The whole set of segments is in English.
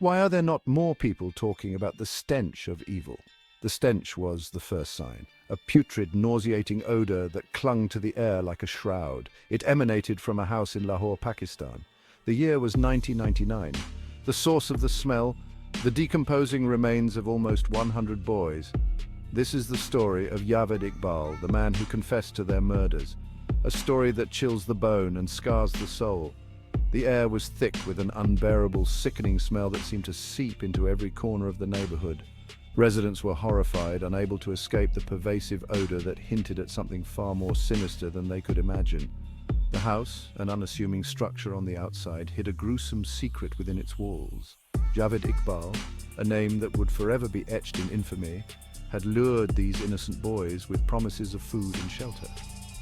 Why are there not more people talking about the stench of evil? The stench was the first sign, a putrid, nauseating odor that clung to the air like a shroud. It emanated from a house in Lahore, Pakistan. The year was 1999. The source of the smell, the decomposing remains of almost 100 boys. This is the story of Javed Iqbal, the man who confessed to their murders. A story that chills the bone and scars the soul. The air was thick with an unbearable, sickening smell that seemed to seep into every corner of the neighborhood. Residents were horrified, unable to escape the pervasive odor that hinted at something far more sinister than they could imagine. The house, an unassuming structure on the outside, hid a gruesome secret within its walls. Javed Iqbal, a name that would forever be etched in infamy, had lured these innocent boys with promises of food and shelter.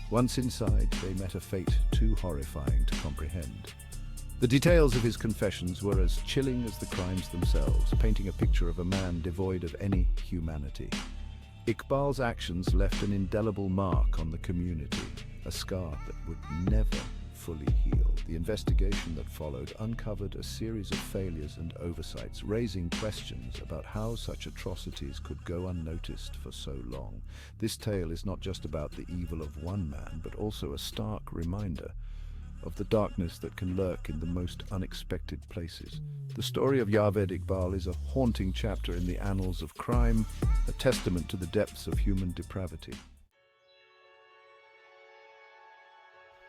Once inside, they met a fate too horrifying to comprehend. The details of his confessions were as chilling as the crimes themselves, painting a picture of a man devoid of any humanity. Iqbal's actions left an indelible mark on the community, a scar that would never fully heal. The investigation that followed uncovered a series of failures and oversights, raising questions about how such atrocities could go unnoticed for so long. This tale is not just about the evil of one man, but also a stark reminder of the darkness that can lurk in the most unexpected places. The story of Javed Iqbal is a haunting chapter in the annals of crime, a testament to the depths of human depravity.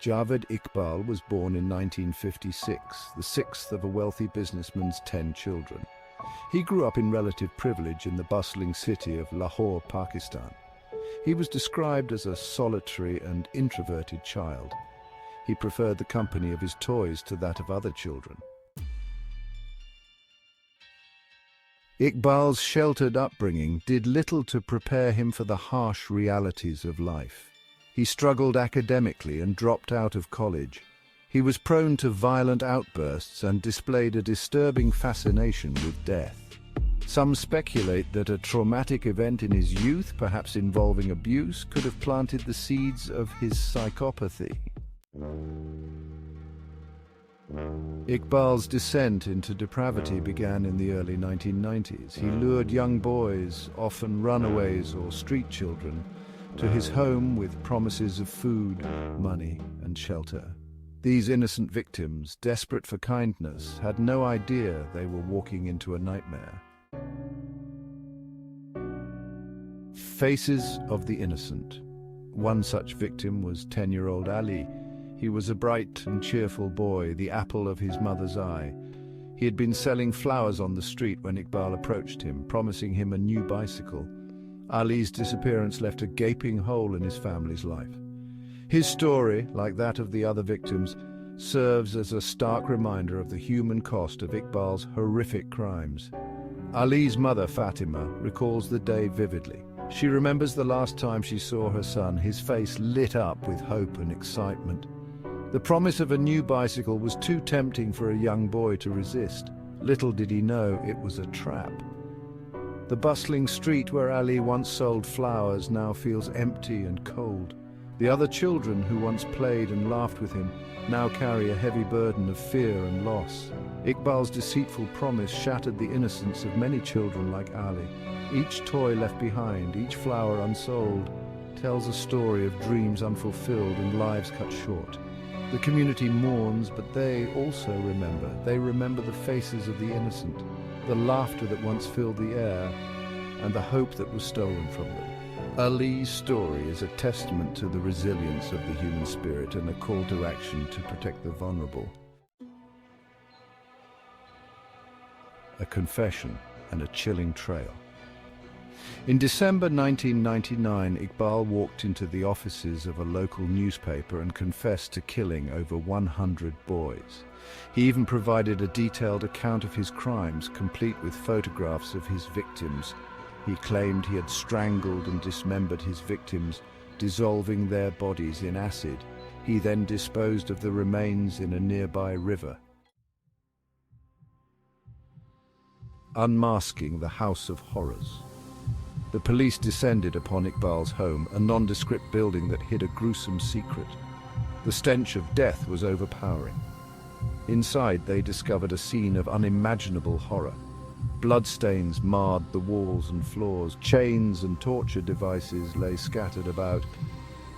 Javed Iqbal was born in 1956, the sixth of a wealthy businessman's 10 children. He grew up in relative privilege in the bustling city of Lahore, Pakistan. He was described as a solitary and introverted child. He preferred the company of his toys to that of other children. Iqbal's sheltered upbringing did little to prepare him for the harsh realities of life. He struggled academically and dropped out of college. He was prone to violent outbursts and displayed a disturbing fascination with death. Some speculate that a traumatic event in his youth, perhaps involving abuse, could have planted the seeds of his psychopathy. Iqbal's descent into depravity began in the early 1990s. He lured young boys, often runaways or street children, to his home with promises of food, money, and shelter. These innocent victims, desperate for kindness, had no idea they were walking into a nightmare. Faces of the innocent. One such victim was 10-year-old Ali. He was a bright and cheerful boy, the apple of his mother's eye. He had been selling flowers on the street when Iqbal approached him, promising him a new bicycle. Ali's disappearance left a gaping hole in his family's life. His story, like that of the other victims, serves as a stark reminder of the human cost of Iqbal's horrific crimes. Ali's mother, Fatima, recalls the day vividly. She remembers the last time she saw her son, his face lit up with hope and excitement. The promise of a new bicycle was too tempting for a young boy to resist. Little did he know it was a trap. The bustling street where Ali once sold flowers now feels empty and cold. The other children who once played and laughed with him now carry a heavy burden of fear and loss. Iqbal's deceitful promise shattered the innocence of many children like Ali. Each toy left behind, each flower unsold, tells a story of dreams unfulfilled and lives cut short. The community mourns, but they also remember. They remember the faces of the innocent, the laughter that once filled the air, and the hope that was stolen from them. Ali's story is a testament to the resilience of the human spirit and a call to action to protect the vulnerable. A confession and a chilling trail. In December 1999, Iqbal walked into the offices of a local newspaper and confessed to killing over 100 boys. He even provided a detailed account of his crimes, complete with photographs of his victims. He claimed he had strangled and dismembered his victims, dissolving their bodies in acid. He then disposed of the remains in a nearby river. Unmasking the House of Horrors. The police descended upon Iqbal's home, a nondescript building that hid a gruesome secret. The stench of death was overpowering. Inside, they discovered a scene of unimaginable horror. Bloodstains marred the walls and floors. Chains and torture devices lay scattered about.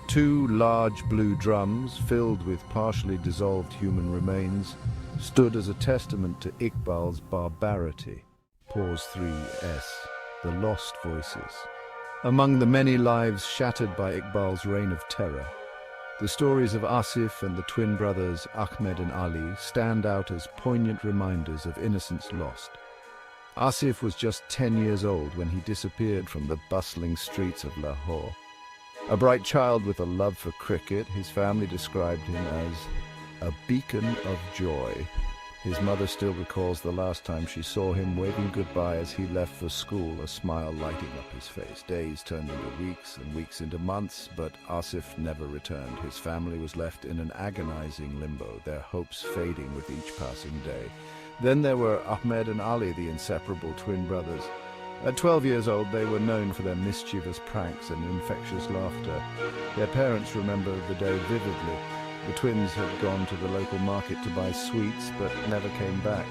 Two large blue drums, filled with partially dissolved human remains, stood as a testament to Iqbal's barbarity. Pause 3S. The Lost Voices. Among the many lives shattered by Iqbal's reign of terror, the stories of Asif and the twin brothers Ahmed and Ali stand out as poignant reminders of innocence lost. Asif was just 10 years old when he disappeared from the bustling streets of Lahore. A bright child with a love for cricket, his family described him as a beacon of joy. His mother still recalls the last time she saw him waving goodbye as he left for school, a smile lighting up his face. Days turned into weeks and weeks into months, but Asif never returned. His family was left in an agonizing limbo, their hopes fading with each passing day. Then there were Ahmed and Ali, the inseparable twin brothers. At 12 years old, they were known for their mischievous pranks and infectious laughter. Their parents remember the day vividly. The twins had gone to the local market to buy sweets, but never came back.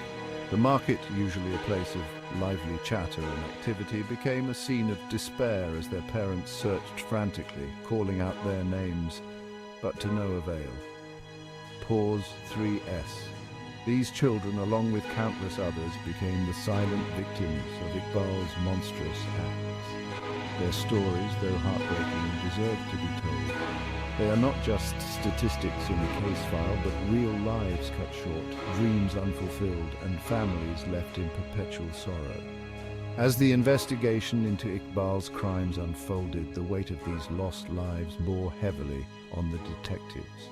The market, usually a place of lively chatter and activity, became a scene of despair as their parents searched frantically, calling out their names, but to no avail. Pause 3S. These children, along with countless others, became the silent victims of Iqbal's monstrous acts. Their stories, though heartbreaking, deserve to be told. They are not just statistics in a case file, but real lives cut short, dreams unfulfilled, and families left in perpetual sorrow. As the investigation into Iqbal's crimes unfolded, the weight of these lost lives bore heavily on the detectives.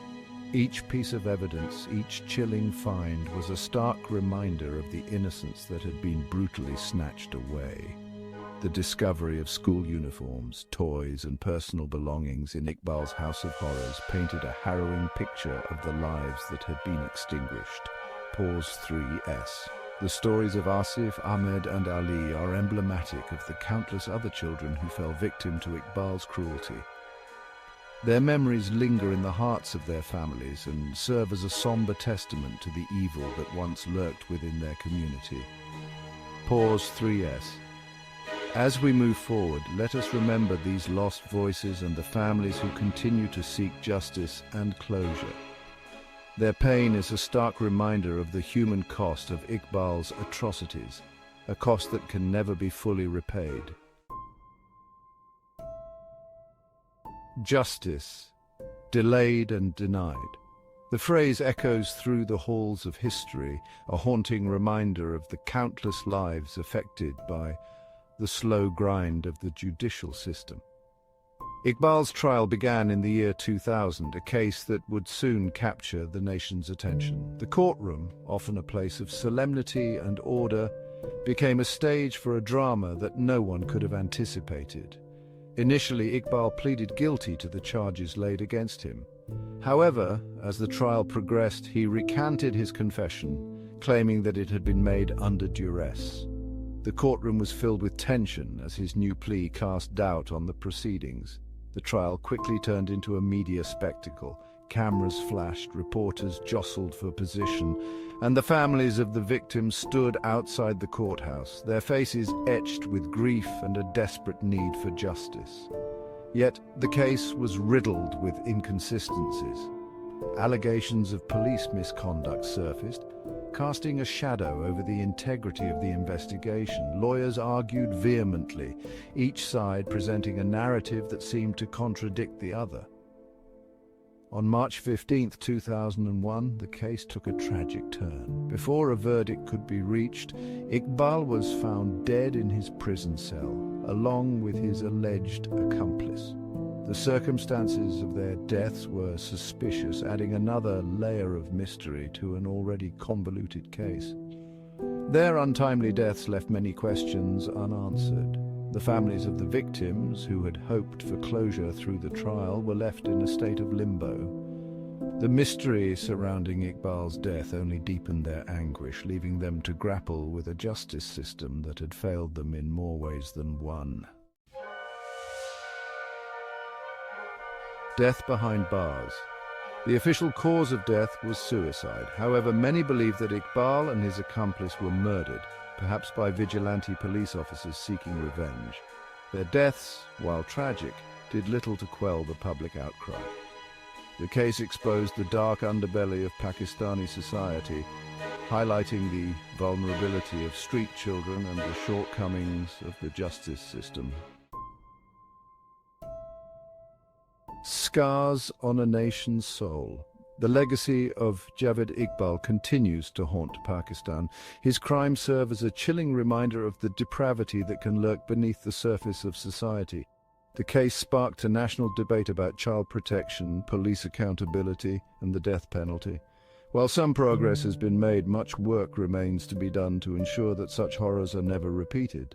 Each piece of evidence, each chilling find, was a stark reminder of the innocence that had been brutally snatched away. The discovery of school uniforms, toys, and personal belongings in Iqbal's House of Horrors painted a harrowing picture of the lives that had been extinguished. Pause 3S. The stories of Asif, Ahmed, and Ali are emblematic of the countless other children who fell victim to Iqbal's cruelty. Their memories linger in the hearts of their families and serve as a somber testament to the evil that once lurked within their community. Pause 3S. As we move forward, let us remember these lost voices and the families who continue to seek justice and closure. Their pain is a stark reminder of the human cost of Iqbal's atrocities, a cost that can never be fully repaid. Justice, delayed and denied. The phrase echoes through the halls of history, a haunting reminder of the countless lives affected by the slow grind of the judicial system. Iqbal's trial began in the year 2000, a case that would soon capture the nation's attention. The courtroom, often a place of solemnity and order, became a stage for a drama that no one could have anticipated. Initially, Iqbal pleaded guilty to the charges laid against him. However, as the trial progressed, he recanted his confession, claiming that it had been made under duress. The courtroom was filled with tension as his new plea cast doubt on the proceedings. The trial quickly turned into a media spectacle. Cameras flashed, reporters jostled for position, and the families of the victims stood outside the courthouse, their faces etched with grief and a desperate need for justice. Yet the case was riddled with inconsistencies. Allegations of police misconduct surfaced, casting a shadow over the integrity of the investigation. Lawyers argued vehemently, each side presenting a narrative that seemed to contradict the other. On March 15, 2001, the case took a tragic turn. Before a verdict could be reached, Iqbal was found dead in his prison cell, along with his alleged accomplice. The circumstances of their deaths were suspicious, adding another layer of mystery to an already convoluted case. Their untimely deaths left many questions unanswered. The families of the victims, who had hoped for closure through the trial, were left in a state of limbo. The mystery surrounding Iqbal's death only deepened their anguish, leaving them to grapple with a justice system that had failed them in more ways than one. Death behind bars. The official cause of death was suicide. However, many believe that Iqbal and his accomplice were murdered, perhaps by vigilante police officers seeking revenge. Their deaths, while tragic, did little to quell the public outcry. The case exposed the dark underbelly of Pakistani society, highlighting the vulnerability of street children and the shortcomings of the justice system. Scars on a nation's soul. The legacy of Javed Iqbal continues to haunt Pakistan. His crimes serve as a chilling reminder of the depravity that can lurk beneath the surface of society. The case sparked a national debate about child protection, police accountability, and the death penalty. While some progress has been made, much work remains to be done to ensure that such horrors are never repeated.